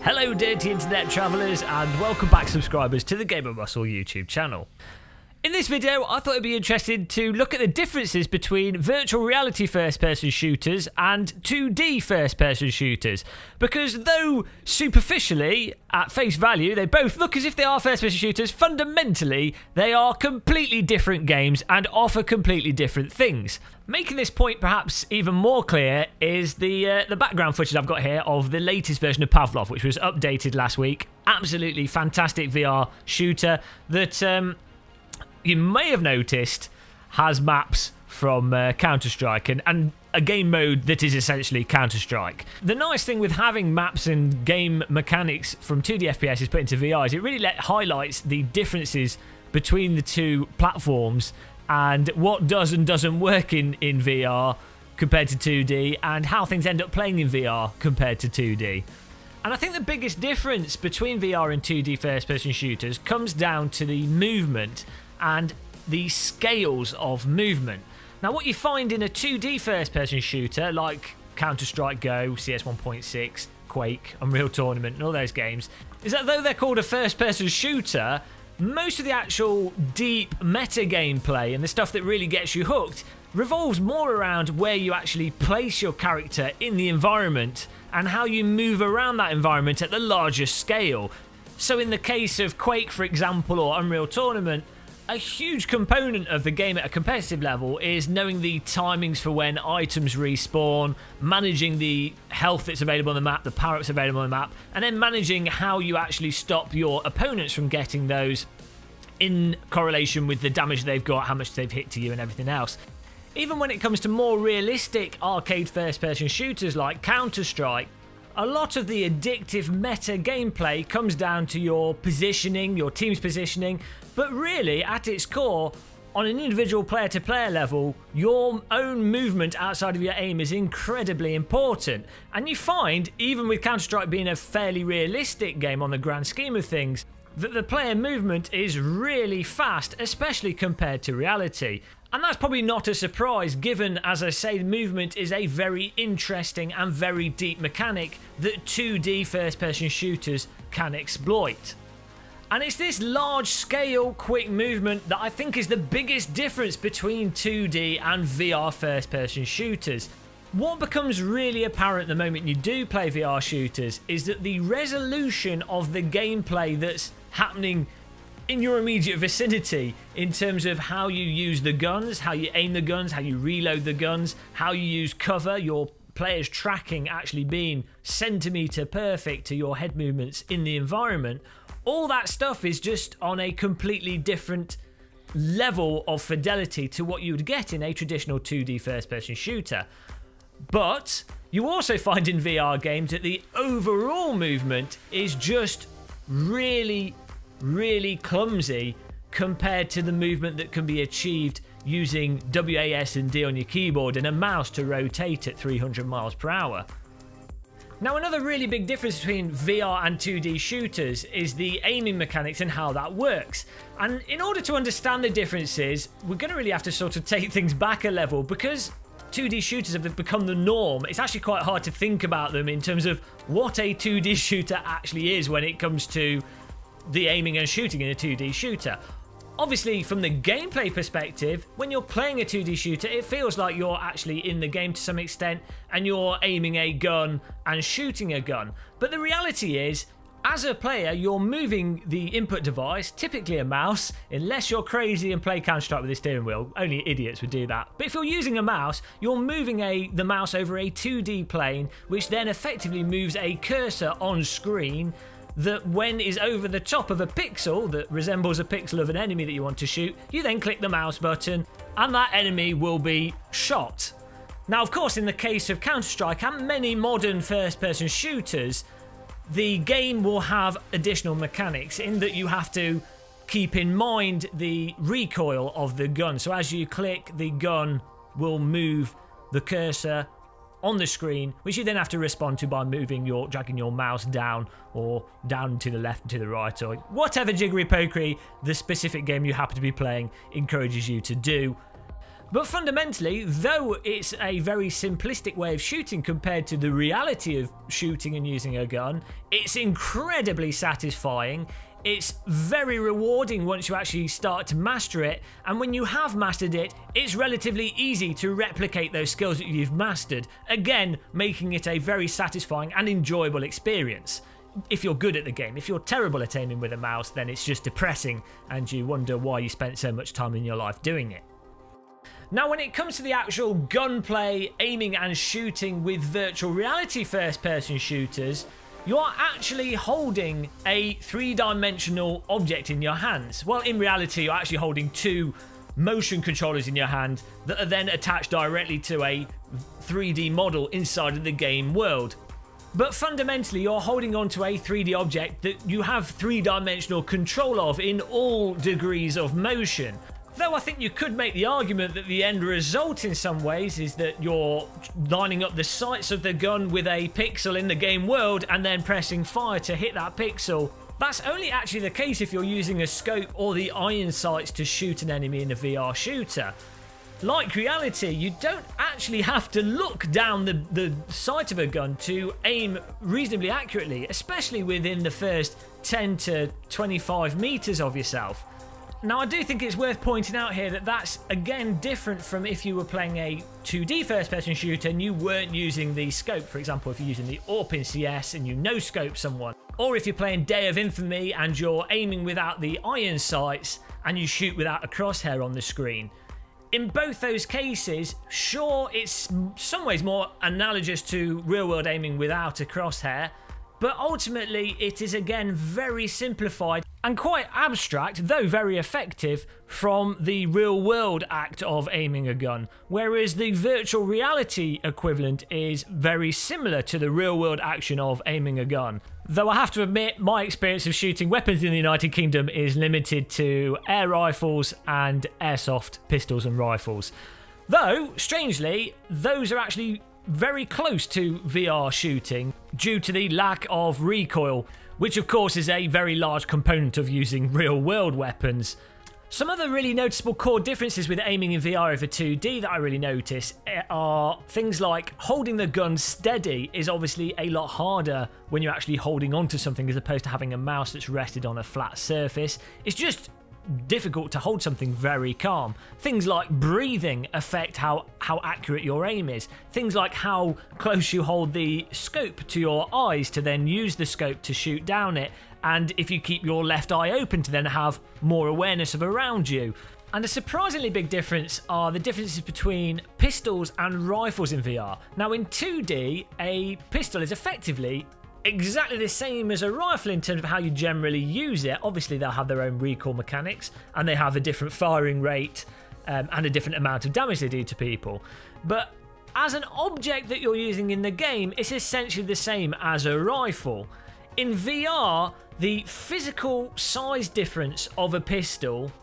Hello dirty internet travellers and welcome back subscribers to the Gamer Muscle YouTube channel. In this video I thought it'd be interesting to look at the differences between virtual reality first person shooters and 2D first person shooters, because though superficially at face value they both look as if they are first person shooters, fundamentally they are completely different games and offer completely different things. Making this point perhaps even more clear is the background footage I've got here of the latest version of PAVLOV, which was updated last week. Absolutely fantastic VR shooter that you may have noticed has maps from Counter-Strike and a game mode that is essentially Counter-Strike. The nice thing with having maps and game mechanics from 2D FPS is put into VR is it really highlights the differences between the two platforms and what does and doesn't work in VR compared to 2D, and how things end up playing in VR compared to 2D. And I think the biggest difference between VR and 2D first-person shooters comes down to the movement and the scales of movement. Now what you find in a 2D first-person shooter like Counter-Strike Go, CS 1.6, Quake, Unreal Tournament and all those games is that though they're called a first-person shooter, most of the actual deep meta gameplay and the stuff that really gets you hooked revolves more around where you actually place your character in the environment and how you move around that environment at the larger scale. So in the case of Quake, for example, or Unreal Tournament, a huge component of the game at a competitive level is knowing the timings for when items respawn, managing the health that's available on the map, the power-ups available on the map, and then managing how you actually stop your opponents from getting those in correlation with the damage they've got, how much they've hit to you and everything else. Even when it comes to more realistic arcade first-person shooters like Counter-Strike, a lot of the addictive meta gameplay comes down to your positioning, your team's positioning, but really at its core, on an individual player-to-player level, your own movement outside of your aim is incredibly important. And you find, even with Counter-Strike being a fairly realistic game on the grand scheme of things, that the player movement is really fast, especially compared to reality. And that's probably not a surprise given, as I say, movement is a very interesting and very deep mechanic that 2D first-person shooters can exploit. And it's this large-scale, quick movement that I think is the biggest difference between 2D and VR first-person shooters. What becomes really apparent the moment you do play VR shooters is that the resolution of the gameplay that's happening in your immediate vicinity in terms of how you use the guns, how you aim the guns, how you reload the guns, how you use cover, your player's tracking actually being centimetre perfect to your head movements in the environment, all that stuff is just on a completely different level of fidelity to what you would get in a traditional 2D first-person shooter. But you also find in VR games that the overall movement is just really clumsy compared to the movement that can be achieved using WAS and D on your keyboard and a mouse to rotate at 300 miles per hour. Now another really big difference between VR and 2D shooters is the aiming mechanics and how that works. And in order to understand the differences, we're going to really have to sort of take things back a level, because 2D shooters have become the norm. It's actually quite hard to think about them in terms of what a 2D shooter actually is when it comes to the aiming and shooting in a 2D shooter. Obviously, from the gameplay perspective, when you're playing a 2D shooter, it feels like you're actually in the game to some extent and you're aiming a gun and shooting a gun. But the reality is, as a player, you're moving the input device, typically a mouse, unless you're crazy and play Counter-Strike with a steering wheel. Only idiots would do that. But if you're using a mouse, you're moving the mouse over a 2D plane, which then effectively moves a cursor on screen that when is over the top of a pixel that resembles a pixel of an enemy that you want to shoot, you then click the mouse button and that enemy will be shot. Now, of course, in the case of Counter-Strike and many modern first-person shooters, the game will have additional mechanics in that you have to keep in mind the recoil of the gun. So as you click, the gun will move the cursor on the screen, which you then have to respond to by dragging your mouse down or down to the left and to the right, or whatever jiggery pokery the specific game you happen to be playing encourages you to do. But fundamentally, though it's a very simplistic way of shooting compared to the reality of shooting and using a gun, it's incredibly satisfying. It's very rewarding once you actually start to master it, and when you have mastered it, it's relatively easy to replicate those skills that you've mastered, again making it a very satisfying and enjoyable experience. If you're good at the game. If you're terrible at aiming with a mouse, then it's just depressing and you wonder why you spent so much time in your life doing it. Now, when it comes to the actual gunplay, aiming and shooting with virtual reality first-person shooters, you're actually holding a three-dimensional object in your hands. Well, in reality, you're actually holding two motion controllers in your hand that are then attached directly to a 3D model inside of the game world. But fundamentally, you're holding onto a 3D object that you have three-dimensional control of in all degrees of motion. Though I think you could make the argument that the end result in some ways is that you're lining up the sights of the gun with a pixel in the game world and then pressing fire to hit that pixel. That's only actually the case if you're using a scope or the iron sights to shoot an enemy in a VR shooter. Like reality, you don't actually have to look down the sight of a gun to aim reasonably accurately, especially within the first 10 to 25 meters of yourself. Now, I do think it's worth pointing out here that that's again different from if you were playing a 2D first-person shooter and you weren't using the scope. For example, if you're using the AWP in CS and you no-scope someone, or if you're playing Day of Infamy and you're aiming without the iron sights and you shoot without a crosshair on the screen. In both those cases, sure, it's some ways more analogous to real-world aiming without a crosshair, but ultimately it is again very simplified and quite abstract, though very effective, from the real-world act of aiming a gun, whereas the virtual reality equivalent is very similar to the real-world action of aiming a gun. Though I have to admit, my experience of shooting weapons in the United Kingdom is limited to air rifles and airsoft pistols and rifles. Though, strangely, those are actually very close to VR shooting due to the lack of recoil, which of course is a very large component of using real-world weapons. Some other really noticeable core differences with aiming in VR over 2D that I really notice are things like holding the gun steady is obviously a lot harder when you're actually holding onto something as opposed to having a mouse that's rested on a flat surface. It's just difficult to hold something very calm. Things like breathing affect how accurate your aim is. Things like how close you hold the scope to your eyes to then use the scope to shoot down it, and if you keep your left eye open to then have more awareness of around you. And a surprisingly big difference are the differences between pistols and rifles in VR. Now, in 2D, a pistol is effectively exactly the same as a rifle in terms of how you generally use it. Obviously, they'll have their own recoil mechanics and they have a different firing rate and a different amount of damage they do to people. But as an object that you're using in the game, it's essentially the same as a rifle. In VR, the physical size difference of a pistol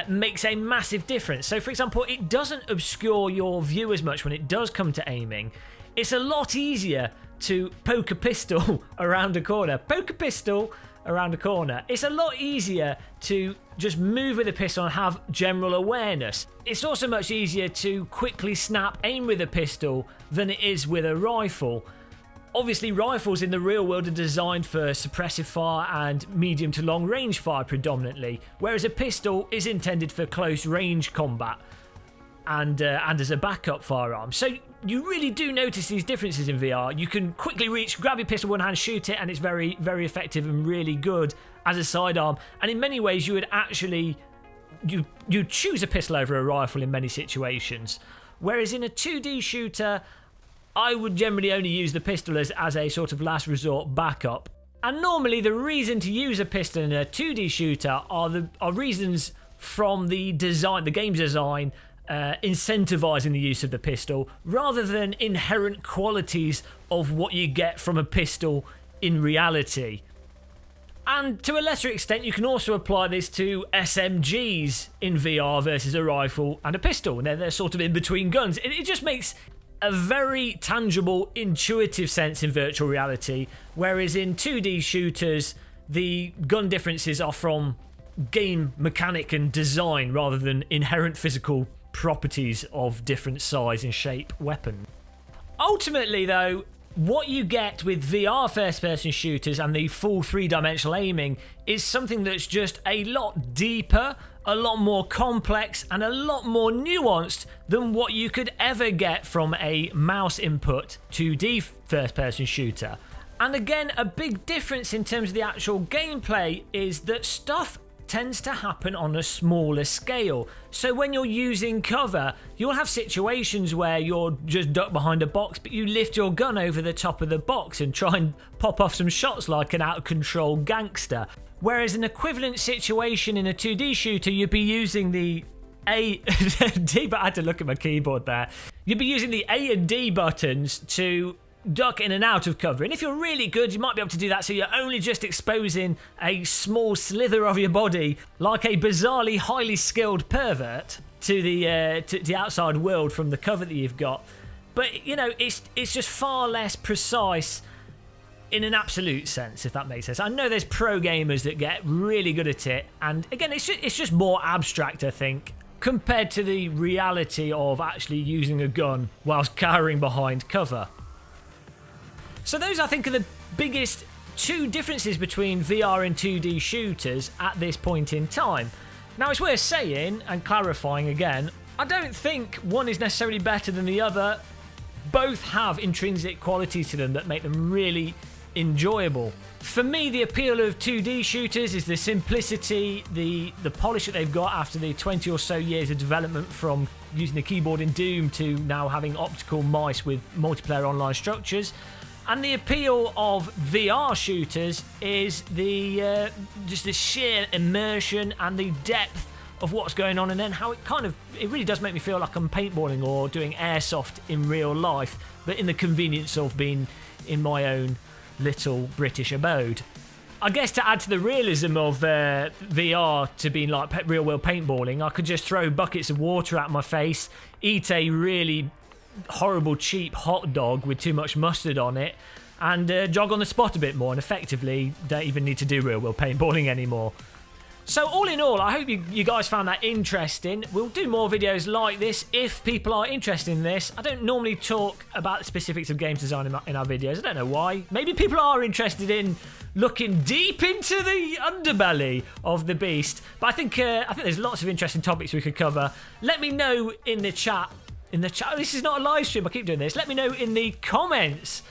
makes a massive difference. So, for example, it doesn't obscure your view as much when it does come to aiming. It's a lot easier to poke a pistol around a corner. Poke a pistol around a corner. It's a lot easier to just move with a pistol and have general awareness. It's also much easier to quickly snap aim with a pistol than it is with a rifle. Obviously, rifles in the real world are designed for suppressive fire and medium to long range fire predominantly, whereas a pistol is intended for close range combat and as a backup firearm. So you really do notice these differences in VR. You can quickly reach, grab your pistol one hand, shoot it, and it's very, very effective and really good as a sidearm. And in many ways, you would actually you choose a pistol over a rifle in many situations. Whereas in a 2D shooter, I would generally only use the pistol as a sort of last resort backup. And normally the reason to use a pistol in a 2D shooter are reasons from the design, the game's design, incentivizing the use of the pistol rather than inherent qualities of what you get from a pistol in reality. And to a lesser extent, you can also apply this to SMGs in VR versus a rifle and a pistol. They're sort of in between guns. It just makes a very tangible, intuitive sense in virtual reality, whereas in 2D shooters, the gun differences are from game mechanic and design rather than inherent physical properties of different size and shape weapons. Ultimately though, what you get with VR first-person shooters and the full three-dimensional aiming is something that's just a lot deeper, a lot more complex, and a lot more nuanced than what you could ever get from a mouse input 2D first-person shooter. And again, a big difference in terms of the actual gameplay is that stuff tends to happen on a smaller scale. So when you're using cover, you'll have situations where you're just ducked behind a box, but you lift your gun over the top of the box and try and pop off some shots like an out-of-control gangster. Whereas an equivalent situation in a 2D shooter, you'd be using the A D, but I had to look at my keyboard there. You'd be using the A and D buttons to duck in and out of cover, and if you're really good you might be able to do that so you're only just exposing a small slither of your body like a bizarrely highly skilled pervert to the outside world from the cover that you've got. But you know, it's just far less precise in an absolute sense, if that makes sense. I know there's pro gamers that get really good at it, and again it's just more abstract, I think, compared to the reality of actually using a gun whilst cowering behind cover. So those, I think, are the biggest two differences between VR and 2D shooters at this point in time. Now, it's worth saying and clarifying again, I don't think one is necessarily better than the other. Both have intrinsic qualities to them that make them really enjoyable. For me, the appeal of 2D shooters is the simplicity, the polish that they've got after the 20 or so years of development, from using the keyboard in Doom to now having optical mice with multiplayer online structures. And the appeal of VR shooters is the just the sheer immersion and the depth of what's going on, and then how it really does make me feel like I'm paintballing or doing airsoft in real life, but in the convenience of being in my own little British abode. I guess to add to the realism of VR to being like real world paintballing, I could just throw buckets of water at my face, eat a really horrible cheap hot dog with too much mustard on it, and jog on the spot a bit more, and effectively don't even need to do real world paintballing anymore. So all in all, I hope you guys found that interesting. We'll do more videos like this if people are interested in this. I don't normally talk about the specifics of games design in our videos. I don't know why. Maybe people are interested in looking deep into the underbelly of the beast. But I think there's lots of interesting topics we could cover. Let me know in the chat. This is not a live stream, I keep doing this. Let me know in the comments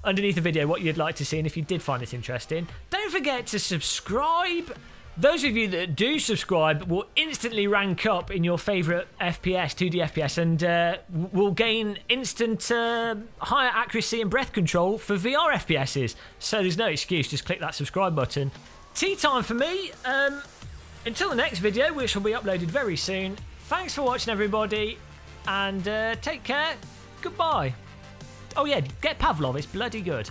underneath the video what you'd like to see, and if you did find it interesting. Don't forget to subscribe. Those of you that do subscribe will instantly rank up in your favourite FPS, 2D FPS, and will gain instant higher accuracy and breath control for VR FPSs. So there's no excuse, just click that subscribe button. Tea time for me. Until the next video, which will be uploaded very soon. Thanks for watching, everybody. And take care. Goodbye. Oh yeah, get PAVLOV, it's bloody good.